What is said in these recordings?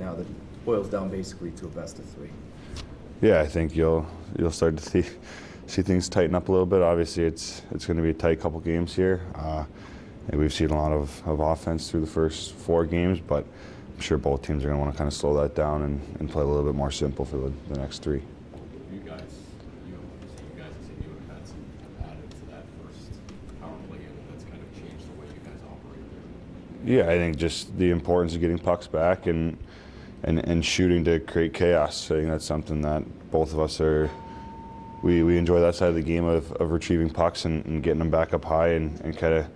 now that boils down basically to a best of 3. Yeah, I think you'll start to see things tighten up a little bit. Obviously, it's going to be a tight couple games here. And we've seen a lot of offense through the first 4 games, but I'm sure both teams are going to want to kind of slow that down and play a little bit more simple for the next 3. You guys have had some added to that first power play, and that's kind of changed the way you guys operate there. Yeah, I think just the importance of getting pucks back and shooting to create chaos. I think that's something that both of us we enjoy that side of the game of retrieving pucks and getting them back up high and kind of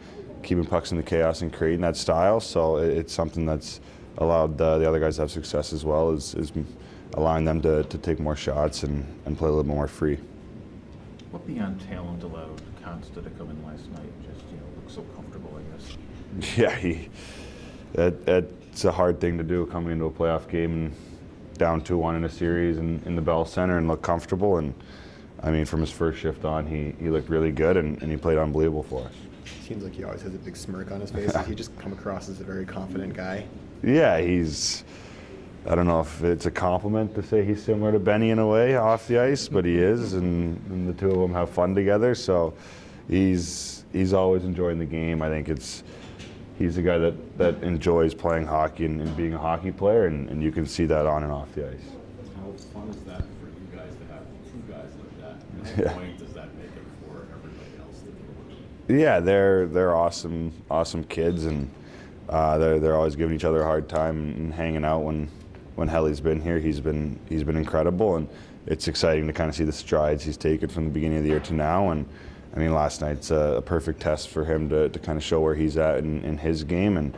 keeping pucks in the chaos and creating that style. So it's something that's allowed the other guys to have success as well, is allowing them to take more shots and play a little bit more free. What beyond talent allowed Consta to come in last night? Just look so comfortable, I guess. Yeah, it's a hard thing to do, coming into a playoff game and down 2-1 in a series and in the Bell Center and look comfortable. And I mean, from his first shift on, he looked really good and he played unbelievable for us. Seems like he always has a big smirk on his face. He just come across as a very confident guy. Yeah, I don't know if it's a compliment to say he's similar to Benny in a way off the ice, but he is, and the two of them have fun together. So he's always enjoying the game. I think he's a guy that enjoys playing hockey and being a hockey player, and you can see that on and off the ice. How fun is that for you guys to have 2 guys like that? And how annoying does that make it for everybody else to deal with? Yeah, they're awesome kids, and they're always giving each other a hard time and hanging out. When Helly's been here, he's been incredible, and it's exciting to kind of see the strides he's taken from the beginning of the year to now. And I mean, last night's a perfect test for him to kind of show where he's at in his game, and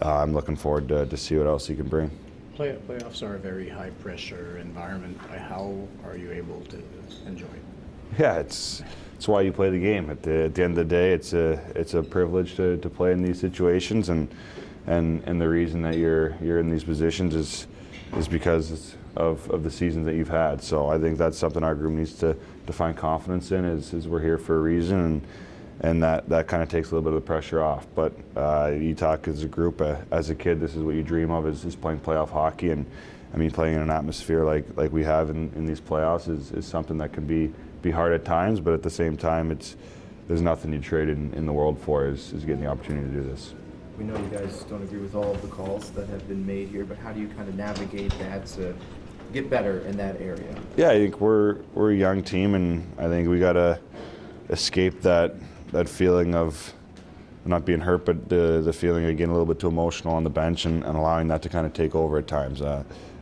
I'm looking forward to see what else he can bring. Playoffs are a very high-pressure environment. How are you able to enjoy it? Yeah, it's why you play the game. At the end of the day, it's a privilege to play in these situations, and the reason that you're in these positions is because of the seasons that you've had. So I think that's something our group needs to find confidence in, is we're here for a reason, and that kind of takes a little bit of the pressure off. But you talk as a group, as a kid, this is what you dream of, is playing playoff hockey. And I mean, playing in an atmosphere like we have in these playoffs is something that can be hard at times, but at the same time, there's nothing you trade in the world for is getting the opportunity to do this. We know you guys don't agree with all of the calls that have been made here, but how do you kind of navigate that to get better in that area? Yeah, I think we're a young team, and I think we got to escape that feeling of not being hurt, but the feeling of getting a little bit too emotional on the bench and allowing that to kind of take over at times.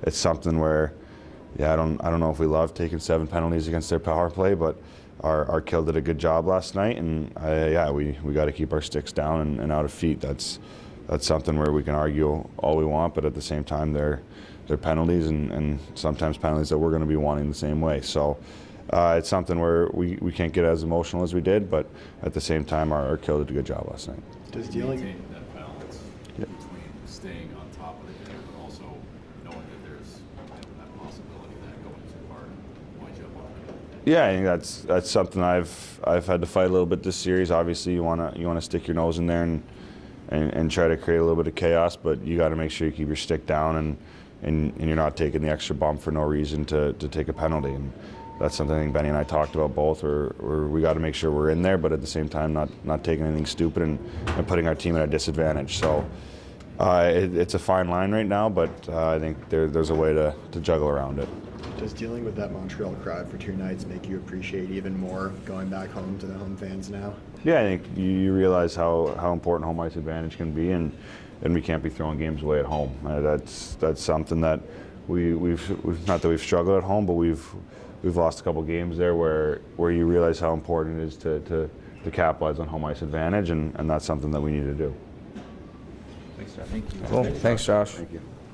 It's something where, yeah, I don't know if we love taking 7 penalties against their power play, but our kill did a good job last night, and we got to keep our sticks down and out of feet. That's something where we can argue all we want, but at the same time they're penalties, and sometimes penalties that we're going to be wanting the same way. So it's something where we can't get as emotional as we did, but at the same time our kill did a good job last night. Does dealing maintain that balance between staying on top of the game, but also knowing that there's that possibility that going too hard winds you up on it? Yeah, I think that's something I've had to fight a little bit this series. Obviously, you wanna stick your nose in there and try to create a little bit of chaos, but you got to make sure you keep your stick down and you're not taking the extra bump for no reason to take a penalty. And that's something I think Benny and I talked about both, where we got to make sure we're in there, but at the same time not taking anything stupid and putting our team at a disadvantage. So it's a fine line right now, but I think there's a way to juggle around it. Does dealing with that Montreal crowd for 2 nights make you appreciate even more going back home to the home fans now? Yeah, I think you realize how important home ice advantage can be, and we can't be throwing games away at home. That's something that we've not that we've struggled at home, but we've lost a couple games there where you realize how important it is to capitalize on home ice advantage, and that's something that we need to do. Thanks, Josh. Thank you. Cool. Thanks, Josh. Thank you.